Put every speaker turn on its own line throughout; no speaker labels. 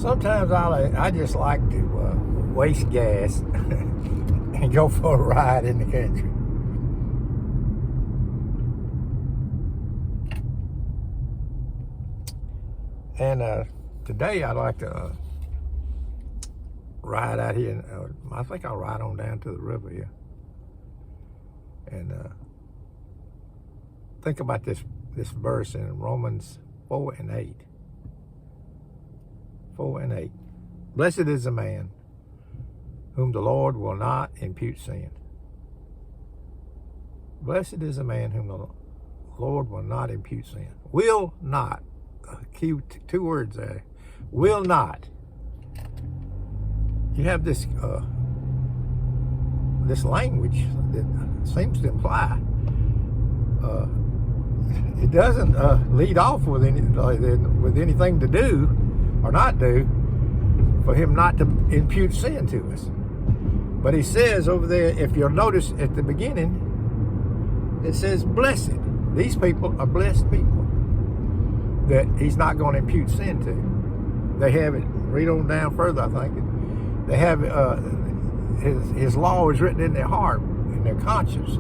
Sometimes I just like to waste gas and go for a ride in the country. And today I'd like to ride out here. I think I'll ride on down to the river here. And think about this verse in Romans 4:8. 4:8. Blessed is the man whom the Lord will not impute sin. Blessed is the man whom the Lord will not impute sin. Will not. Key two words there. Will not. You have this this language that seems to imply it doesn't lead off with anything to do or not do for him not to impute sin to us. But he says over there, if you'll notice at the beginning, it says blessed. These people are blessed people that he's not going to impute sin to. They have it, read on down further, I think. They have his law is written in their heart, in their conscience.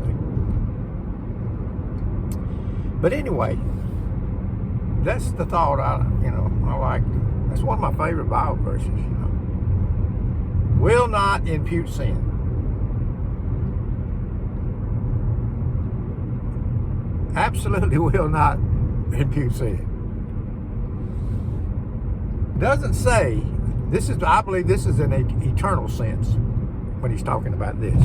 But anyway, that's the thought I like. That's one of my favorite Bible verses, Will not impute sin. Absolutely will not impute sin. Doesn't say, I believe this is an eternal sense when he's talking about this.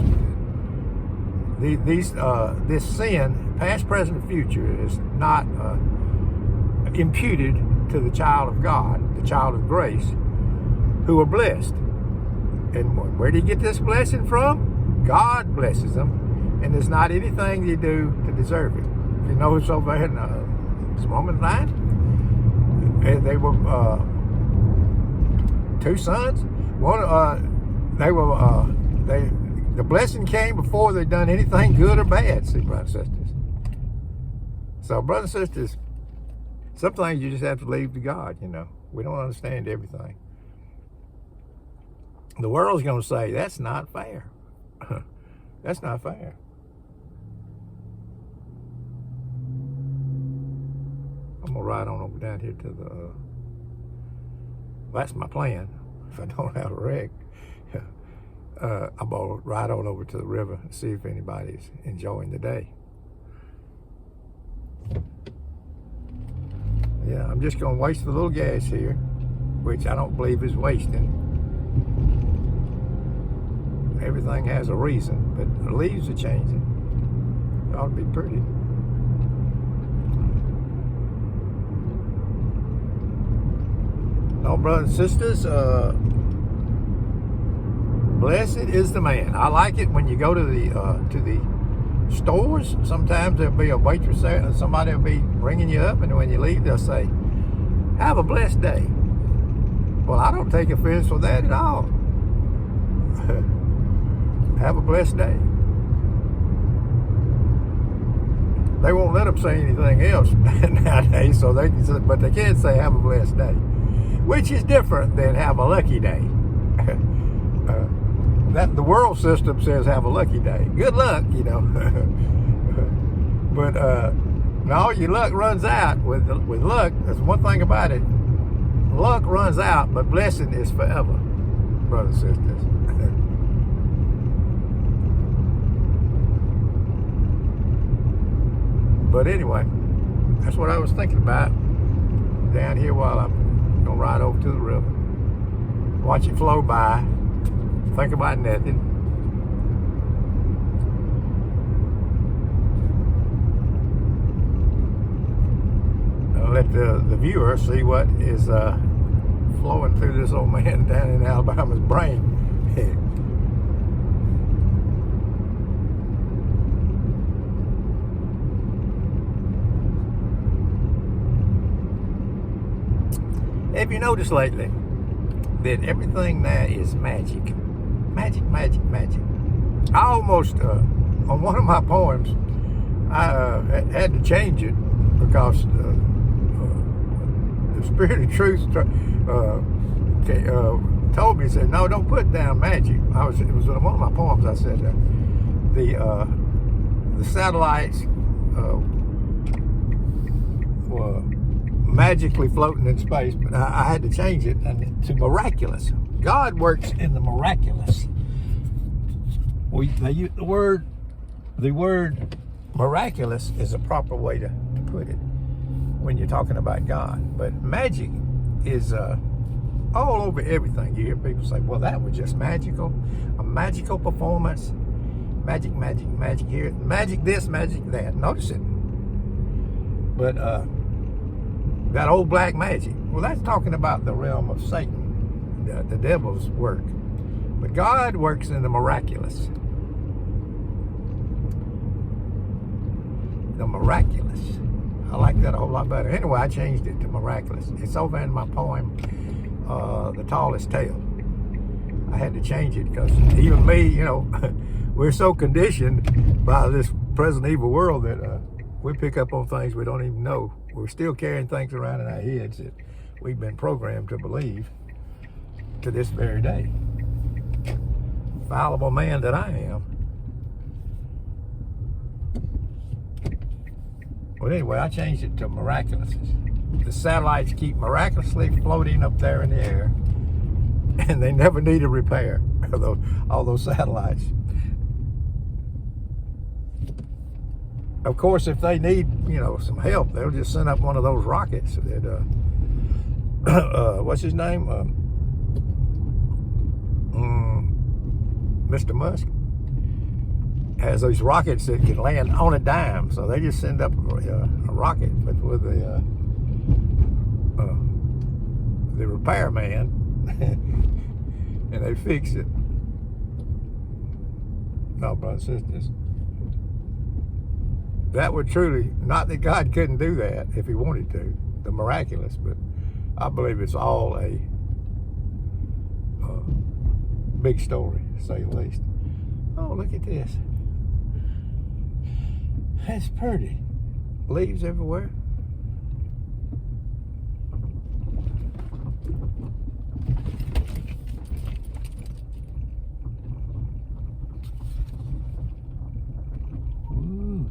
This sin, past, present, and future, is not imputed to the child of God, the child of grace, who are blessed. And where do you get this blessing from? God blesses them, and there's not anything you do to deserve it. If you notice over in Romans 9, they were two sons. One, the blessing came before they'd done anything good or bad. See, brothers and sisters. So, brothers and sisters, some things you just have to leave to God. We don't understand everything. The world's going to say that's not fair. That's not fair. I'm gonna ride on over down here to the. That's my plan. If I don't have a wreck, I'm gonna ride on over to the river and see if anybody's enjoying the day. Yeah, I'm just gonna waste a little gas here, which I don't believe is wasting. Everything has a reason, but the leaves are changing. It ought to be pretty. No, brothers and sisters, blessed is the man. I like it when you go to the stores. Sometimes there'll be a waitress there, and somebody will be ringing you up, and when you leave, they'll say, "Have a blessed day." Well, I don't take offense with that at all. Have a blessed day. They won't let them say anything else nowadays, so they can say, but they can't say "have a blessed day," which is different than "have a lucky day." That the world system says "have a lucky day." Good luck, But no, your luck runs out. With luck, that's one thing about it. Luck runs out, but blessing is forever, brothers and sisters. But anyway, that's what I was thinking about down here while I'm gonna ride over to the river. Watch it flow by. Think about nothing. I'll let the viewer see what is flowing through this old man down in Alabama's brain. Have you noticed lately that everything now is magic? Magic, magic, magic. I almost, on one of my poems, I had to change it because the Spirit of Truth told me, he said, no, don't put down magic. It was one of my poems. I said the satellites were magically floating in space, but I had to change it to miraculous. God works in the miraculous. They use the word miraculous is a proper way to put it when you're talking about God. But magic is all over everything. You hear people say, well, that was just magical, a magical performance, magic here, magic this, magic that. Notice it. But that old black magic, well, that's talking about the realm of Satan, the devil's work. But God works in the miraculous. The miraculous. I like that a whole lot better. Anyway, I changed it to miraculous. It's over in my poem, The Tallest Tale. I had to change it because even me, you know, we're so conditioned by this present evil world that we pick up on things we don't even know. We're still carrying things around in our heads that we've been programmed to believe to this very day. Fallible man that I am. Well, anyway, I changed it to miraculous. The satellites keep miraculously floating up there in the air, and they never need a repair, all those satellites. Of course, if they need, you know, some help, they'll just send up one of those rockets that, what's his name? Mr. Musk has those rockets that can land on a dime. So they just send up a rocket with the repairman and they fix it. No, brothers and sisters. That would truly, not that God couldn't do that if he wanted to, the miraculous, but I believe it's all a big story, to say the least. Oh, look at this. That's pretty. Leaves everywhere. Ooh.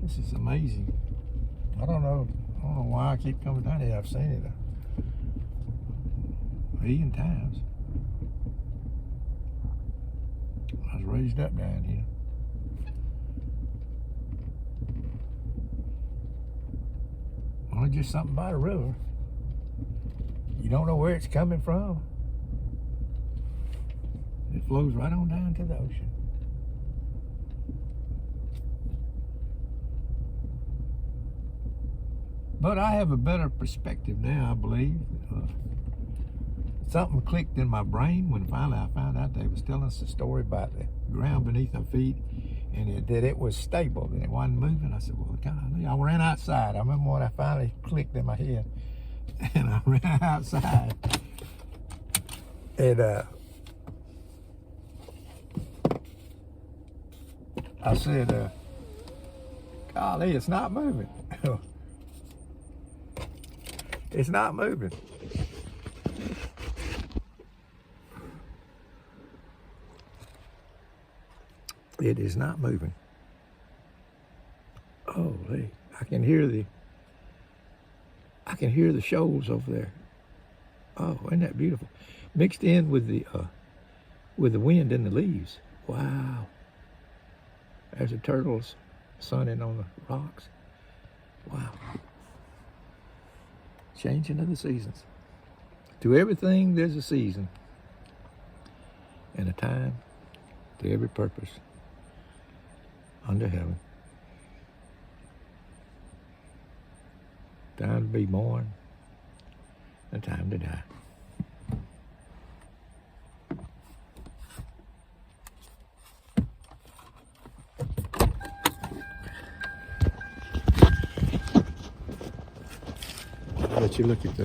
This is amazing. I don't know why I keep coming down here. I've seen it a million times. I was raised up down here. Only just something by the river. You don't know where it's coming from. It flows right on down to the ocean. But I have a better perspective now, I believe. Something clicked in my brain when finally I found out they was telling us a story about the ground beneath our feet and that it was stable and it wasn't moving. I said, well, golly, I ran outside. I remember when I finally clicked in my head and I ran outside and I said, golly, it's not moving. It's not moving. It is not moving. Oh, hey, I can hear the shoals over there. Oh, isn't that beautiful? Mixed in with the wind and the leaves. Wow. There's the turtles sunning on the rocks. Wow. Changing of the seasons. To everything, there's a season and a time to every purpose under heaven. Time to be born and time to die. I'll let you look at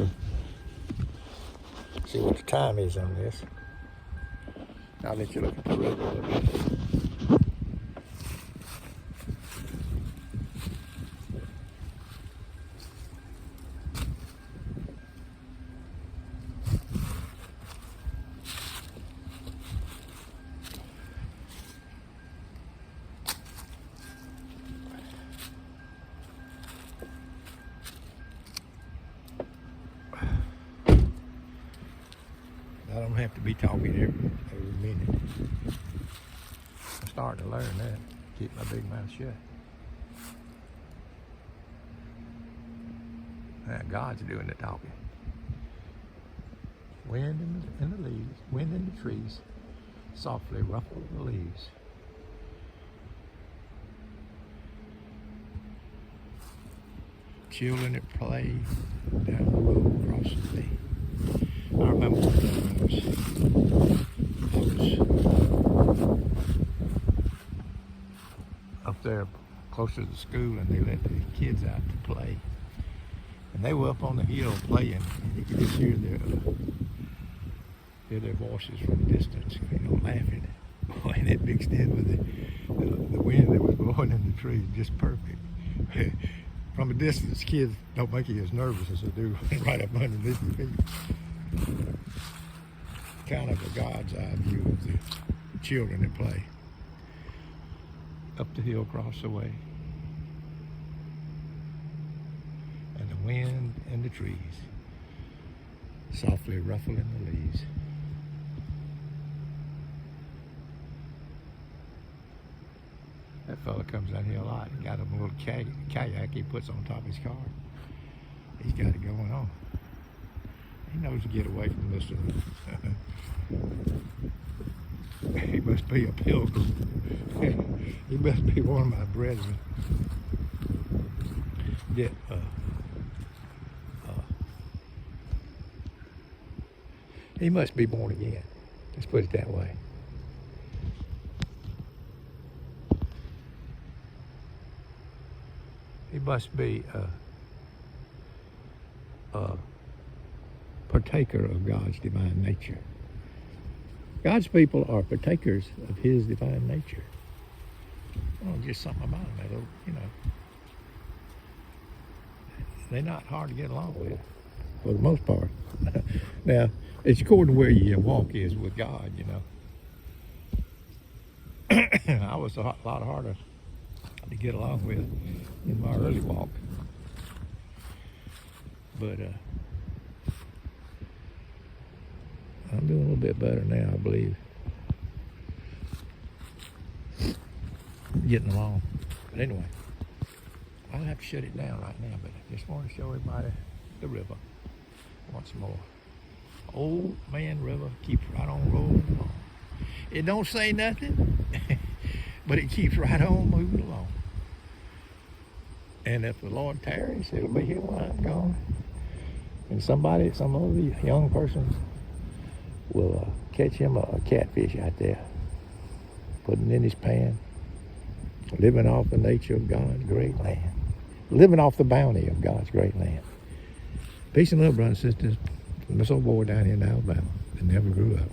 see what the time is on this. I'll let you look at the river a little bit. have to be talking every minute. I'm starting to learn that. Keep my big mouth shut. Now God's doing the talking. Wind in the leaves, wind in the trees, softly ruffle the leaves. Children at play down the road across the sea. I remember when I was up there closer to the school, and they let the kids out to play. And they were up on the hill playing, and you could just hear their voices from a distance, laughing. Boy, and it mixed in with the wind that was blowing in the trees, just perfect. From a distance, kids don't make you as nervous as they do right up underneath your feet. Kind of a God's eye view of the children at play. Up the hill, across the way. And the wind in the trees, softly ruffling the leaves. That fella comes down here a lot. He got him a little kayak he puts on top of his car. He's got it going on. He knows to get away from this. He must be a pilgrim. He must be one of my brethren. That, he must be born again. Let's put it that way. He must be a partaker of God's divine nature. God's people are partakers of His divine nature. Oh, just something about them that, they're not hard to get along with, for the most part. Now, it's according to where your walk is with God, I was a lot harder to get along with in my early walk. But I'm doing a little bit better now, I believe. Getting along. But anyway, I'll have to shut it down right now, but I just want to show everybody the river once more. Old Man River keeps right on rolling along. It don't say nothing, but it keeps right on moving along. And if the Lord tarries, it'll be here when I'm gone. And some other young person will catch him a catfish out there, putting it in his pan, living off the nature of God's great land, living off the bounty of God's great land. Peace and love, brothers and sisters, from this old boy down here in Alabama that never grew up.